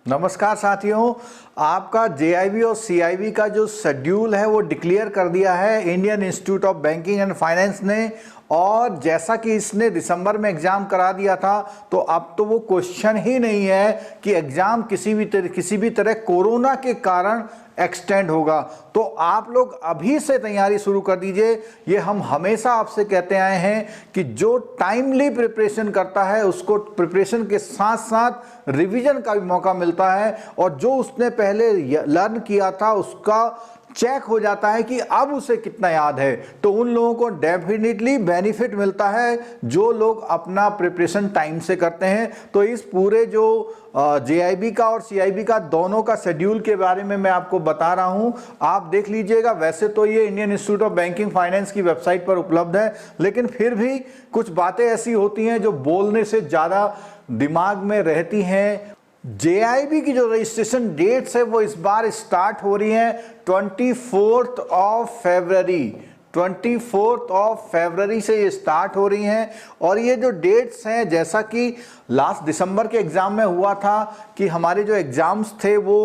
नमस्कार साथियों, आपका जेआईबी और सीआईबी का जो शेड्यूल है वो डिक्लेयर कर दिया है Indian institute of banking and finance ने। और जैसा कि इसने दिसंबर में एग्जाम करा दिया था, तो अब तो वो क्वेश्चन ही नहीं है कि एग्जाम किसी भी तरह कोरोना के कारण एक्सटेंड होगा। तो आप लोग अभी से तैयारी शुरू कर दीजिए। ये हम हमेशा आपसे कहते आए हैं कि जो टाइमली प्रिपरेशन करता है उसको प्रिपरेशन के साथ साथ रिवीजन का भी मौका मिलता है, और जो उसने पहले लर्न किया था उसका चेक हो जाता है कि अब उसे कितना याद है। तो उन लोगों को डेफिनेटली बेनिफिट मिलता है जो लोग अपना प्रिपरेशन टाइम से करते हैं। तो इस पूरे जो जेआईबी का और सीआईबी का दोनों का शेड्यूल के बारे में मैं आपको बता रहा हूं, आप देख लीजिएगा। वैसे तो ये Indian institute of banking finance की वेबसाइट पर उपलब्ध है, लेकिन फिर भी कुछ बातें ऐसी होती हैं जो बोलने से ज़्यादा दिमाग में रहती हैं। जेआईबी की जो रजिस्ट्रेशन डेट्स है वो इस बार स्टार्ट हो रही हैं 24 ऑफ फरवरी। 24 ऑफ फरवरी से ये स्टार्ट हो रही हैं। और ये जो डेट्स हैं, जैसा कि लास्ट दिसंबर के एग्जाम में हुआ था कि हमारे जो एग्जाम्स थे वो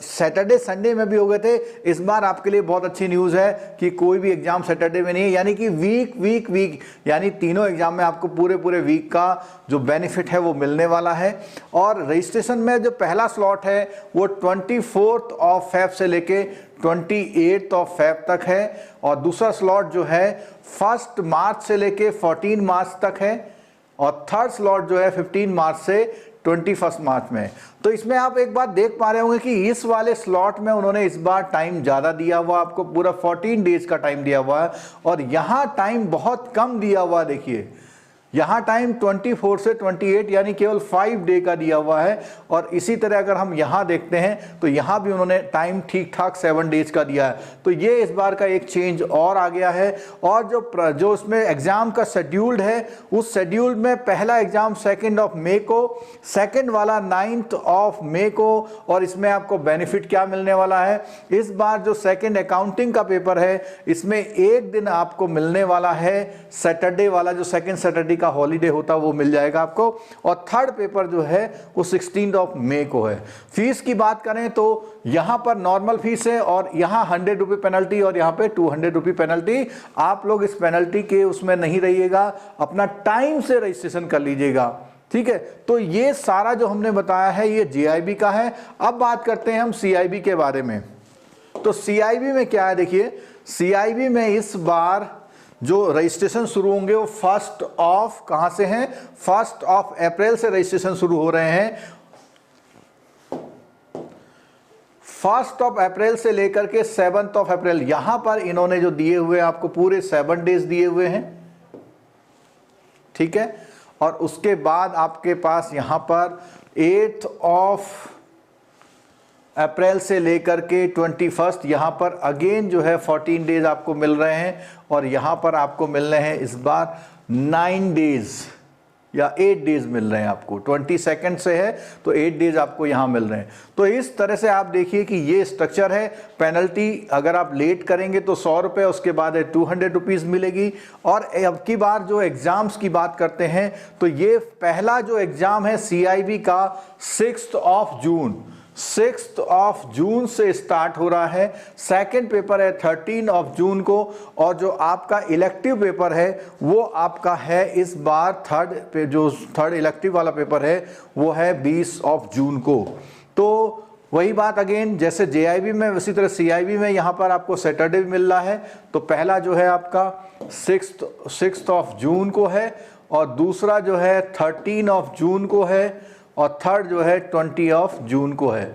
सैटरडे संडे में भी हो गए थे, इस बार आपके लिए बहुत अच्छी न्यूज़ है कि कोई भी एग्जाम सैटरडे में नहीं है। यानी कि वीक यानी तीनों एग्जाम में आपको पूरे वीक का जो बेनिफिट है वो मिलने वाला है। और रजिस्ट्रेशन में जो पहला स्लॉट है वो 24 ऑफ फेब से लेके 28 ऑफ फेब तक है, और दूसरा स्लॉट जो है 1 मार्च से लेके 14 मार्च तक है, और थर्ड स्लॉट जो है 15 मार्च से 21 मार्च में। तो इसमें आप एक बात देख पा रहे होंगे कि इस वाले स्लॉट में उन्होंने इस बार टाइम ज़्यादा दिया हुआ, आपको पूरा 14 डेज का टाइम दिया हुआ है, और यहाँ टाइम बहुत कम दिया हुआ। देखिए यहाँ टाइम 24 से 28 यानी केवल 5 डे का दिया हुआ है। और इसी तरह अगर हम यहाँ देखते हैं तो यहाँ भी उन्होंने टाइम ठीक ठाक 7 डेज का दिया है। तो ये इस बार का एक चेंज और आ गया है। और जो उसमें एग्जाम का शेड्यूल्ड है, उस शेड्यूल में पहला एग्जाम 2 ऑफ मई को, सेकेंड वाला 9 ऑफ मई को। और इसमें आपको बेनिफिट क्या मिलने वाला है, इस बार जो सेकेंड अकाउंटिंग का पेपर है इसमें एक दिन आपको मिलने वाला है सैटरडे वाला, जो सेकेंड सैटरडे का हॉलीडे होता है वो मिल जाएगा आपको। और थर्ड पेपर जो है वो 16 ऑफ मई को है। फीस की बात करें तो यहां पर नॉर्मल फीस है, और यहां 100 रुपये पेनल्टी और यहां पे 200 रुपये पेनल्टी। आप लोग इस पेनल्टी के उसमें नहीं रहिएगा, अपना टाइम से रजिस्ट्रेशन कर लीजिएगा, ठीक है। तो ये सारा जो हमने बताया है ये जेआईबी का है। अब बात करते हैं हम सीआईबी के बारे में। तो सीआईबी में क्या है, देखिए सीआईबी में इस बार जो रजिस्ट्रेशन शुरू होंगे वो 1 ऑफ कहां से हैं, 1 ऑफ अप्रैल से रजिस्ट्रेशन शुरू हो रहे हैं। 1 ऑफ अप्रैल से लेकर के 7 ऑफ अप्रैल, यहां पर इन्होंने जो दिए हुए आपको पूरे 7 डेज दिए हुए हैं, ठीक है। और उसके बाद आपके पास यहां पर 8 ऑफ अप्रैल से लेकर के 21 यहाँ पर अगेन जो है 14 डेज आपको मिल रहे हैं। और यहाँ पर आपको मिल रहे हैं इस बार 9 डेज या 8 डेज मिल रहे हैं आपको। 22 से है तो 8 डेज आपको यहाँ मिल रहे हैं। तो इस तरह से आप देखिए कि ये स्ट्रक्चर है। पेनल्टी अगर आप लेट करेंगे तो 100 रुपये, उसके बाद 200 रुपीज़ मिलेगी। और अब की बार जो एग्ज़ाम्स की बात करते हैं तो ये पहला जो एग्ज़ाम है सीआईबी का 6 ऑफ जून, 6 ऑफ जून से स्टार्ट हो रहा है। सेकंड पेपर है 13 ऑफ जून को, और जो आपका इलेक्टिव पेपर है वो आपका है इस बार थर्ड इलेक्टिव वाला पेपर है वो है 20 ऑफ जून को। तो वही बात अगेन जैसे जेआईबी में उसी तरह सीआईबी में यहाँ पर आपको सैटरडे भी मिल रहा है। तो पहला जो है आपका 6 ऑफ जून को है, और दूसरा जो है 13 ऑफ जून को है, और थर्ड जो है 20 ऑफ जून को है।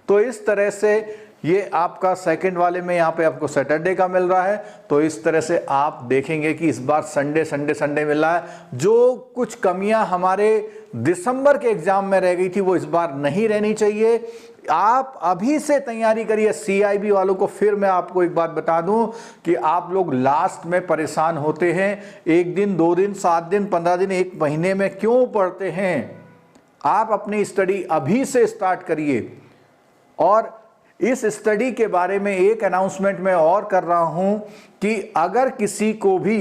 तो इस तरह से ये आपका सेकंड वाले में यहाँ पे आपको सैटरडे का मिल रहा है। तो इस तरह से आप देखेंगे कि इस बार संडे मिल रहा है। जो कुछ कमियां हमारे दिसंबर के एग्जाम में रह गई थी वो इस बार नहीं रहनी चाहिए। आप अभी से तैयारी करिए सीआईबी वालों को। फिर मैं आपको एक बात बता दूं कि आप लोग लास्ट में परेशान होते हैं, 1 दिन 2 दिन 7 दिन 15 दिन 1 महीने में क्यों पढ़ते हैं। आप अपनी स्टडी अभी से स्टार्ट करिए। और इस स्टडी के बारे में एक अनाउंसमेंट मैं और कर रहा हूं कि अगर किसी को भी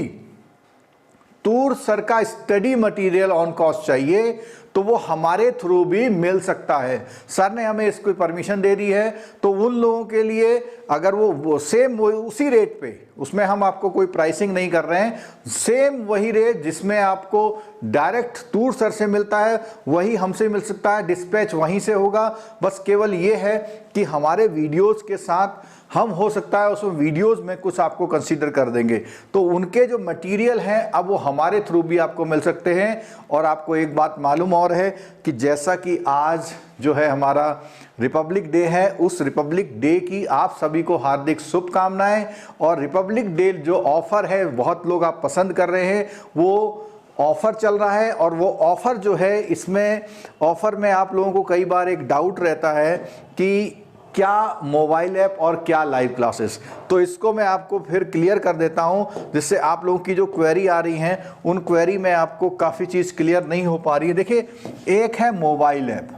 टूर सर का स्टडी मटेरियल ऑन कॉस्ट चाहिए तो वो हमारे थ्रू भी मिल सकता है। सर ने हमें इसको परमिशन दे दी है, तो उन लोगों के लिए अगर वो सेम उसी रेट पे, उसमें हम आपको कोई प्राइसिंग नहीं कर रहे हैं, सेम वही रेट जिसमें आपको डायरेक्ट तूर सर से मिलता है वही हमसे मिल सकता है, डिस्पैच वहीं से होगा। बस केवल ये है कि हमारे वीडियोस के साथ हम हो सकता है उसमें वीडियोस में कुछ आपको कंसीडर कर देंगे, तो उनके जो मटेरियल हैं अब वो हमारे थ्रू भी आपको मिल सकते हैं। और आपको एक बात मालूम और है कि जैसा कि आज जो है हमारा रिपब्लिक डे है, उस रिपब्लिक डे की आप सभी को हार्दिक शुभकामनाएं। और रिपब्लिक डे जो ऑफर है बहुत लोग आप पसंद कर रहे हैं, वो ऑफर चल रहा है। और वो ऑफर जो है, इसमें ऑफर में आप लोगों को कई बार एक डाउट रहता है कि क्या मोबाइल ऐप और क्या लाइव क्लासेस, तो इसको मैं आपको फिर क्लियर कर देता हूं, जिससे आप लोगों की जो क्वेरी आ रही हैं उन क्वेरी में आपको काफ़ी चीज़ क्लियर नहीं हो पा रही है। देखिए, एक है मोबाइल ऐप,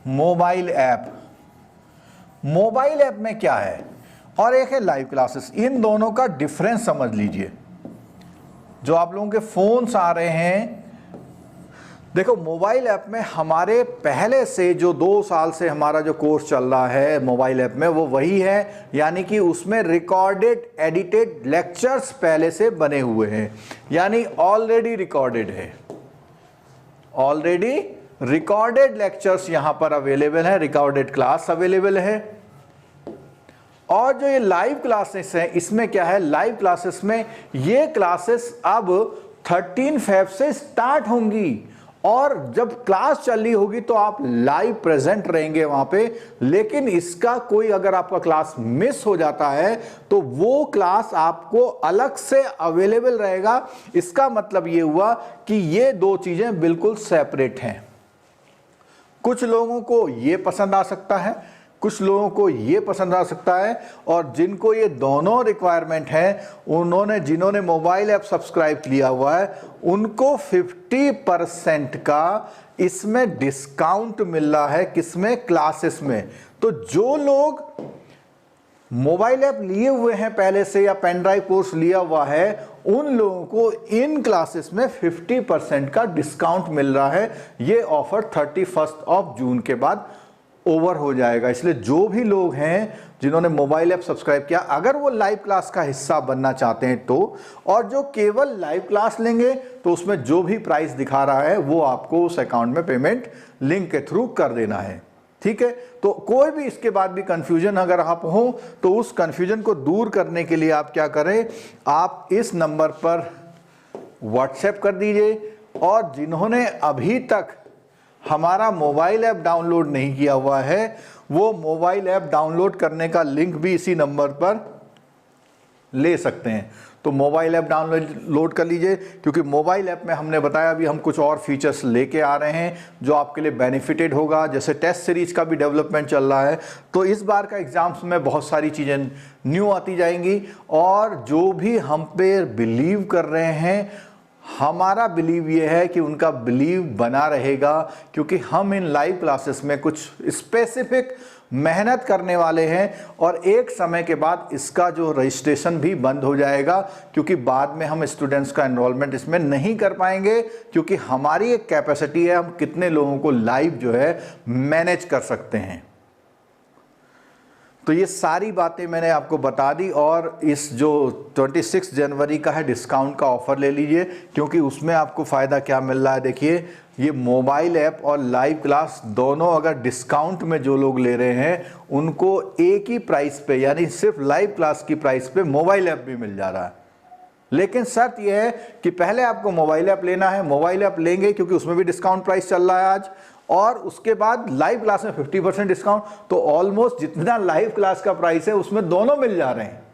मोबाइल ऐप में क्या है, और एक है लाइव क्लासेस। इन दोनों का डिफरेंस समझ लीजिए। जो आप लोगों के फोन्स आ रहे हैं, देखो मोबाइल ऐप में हमारे पहले से जो 2 साल से हमारा जो कोर्स चल रहा है मोबाइल ऐप में, वो वही है, यानी कि उसमें रिकॉर्डेड एडिटेड लेक्चर्स पहले से बने हुए हैं, यानी ऑलरेडी रिकॉर्डेड है, ऑलरेडी रिकॉर्डेड लेक्चर्स यहां पर अवेलेबल है, रिकॉर्डेड क्लास अवेलेबल है। और जो ये लाइव क्लासेस हैं, इसमें क्या है, लाइव क्लासेस में ये क्लासेस अब 13 फेब से स्टार्ट होंगी, और जब क्लास चल रही होगी तो आप लाइव प्रेजेंट रहेंगे वहां पे। लेकिन इसका कोई अगर आपका क्लास मिस हो जाता है तो वो क्लास आपको अलग से अवेलेबल रहेगा। इसका मतलब ये हुआ कि ये दो चीजें बिल्कुल सेपरेट हैं। कुछ लोगों को ये पसंद आ सकता है, कुछ लोगों को ये पसंद आ सकता है, और जिनको ये दोनों रिक्वायरमेंट है, जिन्होंने मोबाइल ऐप सब्सक्राइब किया हुआ है, उनको 50% का इसमें डिस्काउंट मिल रहा है। किसमें? क्लासेस में। तो जो लोग मोबाइल ऐप लिए हुए हैं पहले से या पेन ड्राइव कोर्स लिया हुआ है, उन लोगों को इन क्लासेस में 50% का डिस्काउंट मिल रहा है। ये ऑफर 31 जून के बाद ओवर हो जाएगा। इसलिए जो भी लोग हैं जिन्होंने मोबाइल ऐप सब्सक्राइब किया, अगर वो लाइव क्लास का हिस्सा बनना चाहते हैं तो, और जो केवल लाइव क्लास लेंगे तो उसमें जो भी प्राइस दिखा रहा है वो आपको उस अकाउंट में पेमेंट लिंक के थ्रू कर देना है। ठीक है, तो कोई भी इसके बाद भी कंफ्यूजन अगर आप हो तो उस कंफ्यूजन को दूर करने के लिए आप क्या करें, आप इस नंबर पर व्हाट्सएप कर दीजिए। और जिन्होंने अभी तक हमारा मोबाइल ऐप डाउनलोड नहीं किया हुआ है, वो मोबाइल ऐप डाउनलोड करने का लिंक भी इसी नंबर पर ले सकते हैं। तो मोबाइल ऐप डाउनलोड कर लीजिए, क्योंकि मोबाइल ऐप में हमने बताया अभी हम कुछ और फीचर्स लेके आ रहे हैं जो आपके लिए बेनिफिटेड होगा। जैसे टेस्ट सीरीज का भी डेवलपमेंट चल रहा है, तो इस बार का एग्जाम्स में बहुत सारी चीज़ें न्यू आती जाएंगी। और जो भी हम पे बिलीव कर रहे हैं, हमारा बिलीव ये है कि उनका बिलीव बना रहेगा, क्योंकि हम इन लाइव क्लासेस में कुछ स्पेसिफिक मेहनत करने वाले हैं। और एक समय के बाद इसका जो रजिस्ट्रेशन भी बंद हो जाएगा, क्योंकि बाद में हम स्टूडेंट्स का एनरोलमेंट इसमें नहीं कर पाएंगे, क्योंकि हमारी एक कैपेसिटी है, हम कितने लोगों को लाइव जो है मैनेज कर सकते हैं। तो ये सारी बातें मैंने आपको बता दी। और इस जो 26 जनवरी का है डिस्काउंट का ऑफर ले लीजिए, क्योंकि उसमें आपको फ़ायदा क्या मिल रहा है। देखिए, ये मोबाइल ऐप और लाइव क्लास दोनों अगर डिस्काउंट में जो लोग ले रहे हैं, उनको एक ही प्राइस पे, यानी सिर्फ लाइव क्लास की प्राइस पे मोबाइल ऐप भी मिल जा रहा है। लेकिन शर्त यह है कि पहले आपको मोबाइल ऐप लेना है। मोबाइल ऐप लेंगे क्योंकि उसमें भी डिस्काउंट प्राइस चल रहा है आज, और उसके बाद लाइव क्लास में 50% डिस्काउंट। तो ऑलमोस्ट जितना लाइव क्लास का प्राइस है उसमें दोनों मिल जा रहे हैं।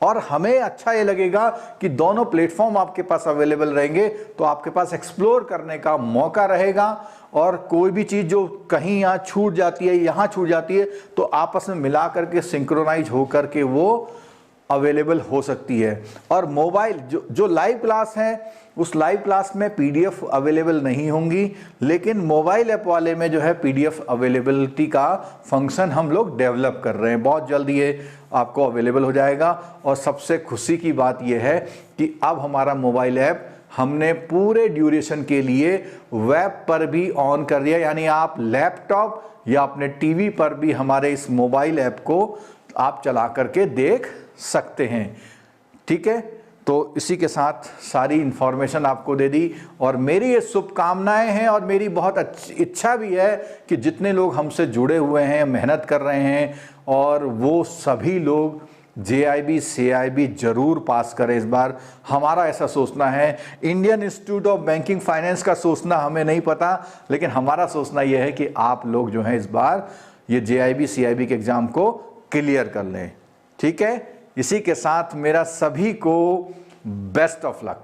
और हमें अच्छा ये लगेगा कि दोनों प्लेटफॉर्म आपके पास अवेलेबल रहेंगे, तो आपके पास एक्सप्लोर करने का मौका रहेगा। और कोई भी चीज़ जो कहीं यहाँ छूट जाती है, यहाँ छूट जाती है, तो आपस में मिला करके सिंक्रोनाइज हो करके वो अवेलेबल हो सकती है। और मोबाइल जो लाइव क्लास है, उस लाइव क्लास में पीडीएफ अवेलेबल नहीं होंगी, लेकिन मोबाइल ऐप वाले में जो है पीडीएफ अवेलेबिलिटी का फंक्शन हम लोग डेवलप कर रहे हैं। बहुत जल्दी ये आपको अवेलेबल हो जाएगा। और सबसे खुशी की बात यह है कि अब हमारा मोबाइल ऐप हमने पूरे ड्यूरेशन के लिए वेब पर भी ऑन कर दिया, यानी आप लैपटॉप या अपने टीवी पर भी हमारे इस मोबाइल ऐप को आप चला करके देख सकते हैं। ठीक है, तो इसी के साथ सारी इंफॉर्मेशन आपको दे दी और मेरी ये शुभकामनाएं हैं और मेरी बहुत अच्छी इच्छा भी है कि जितने लोग हमसे जुड़े हुए हैं, मेहनत कर रहे हैं, और वो सभी लोग JIB CIB जरूर पास करें इस बार। हमारा ऐसा सोचना है। Indian institute of banking finance का सोचना हमें नहीं पता, लेकिन हमारा सोचना यह है कि आप लोग जो हैं इस बार ये JIB CIB के एग्जाम को क्लियर कर लें। ठीक है, इसी के साथ मेरा सभी को बेस्ट ऑफ लक।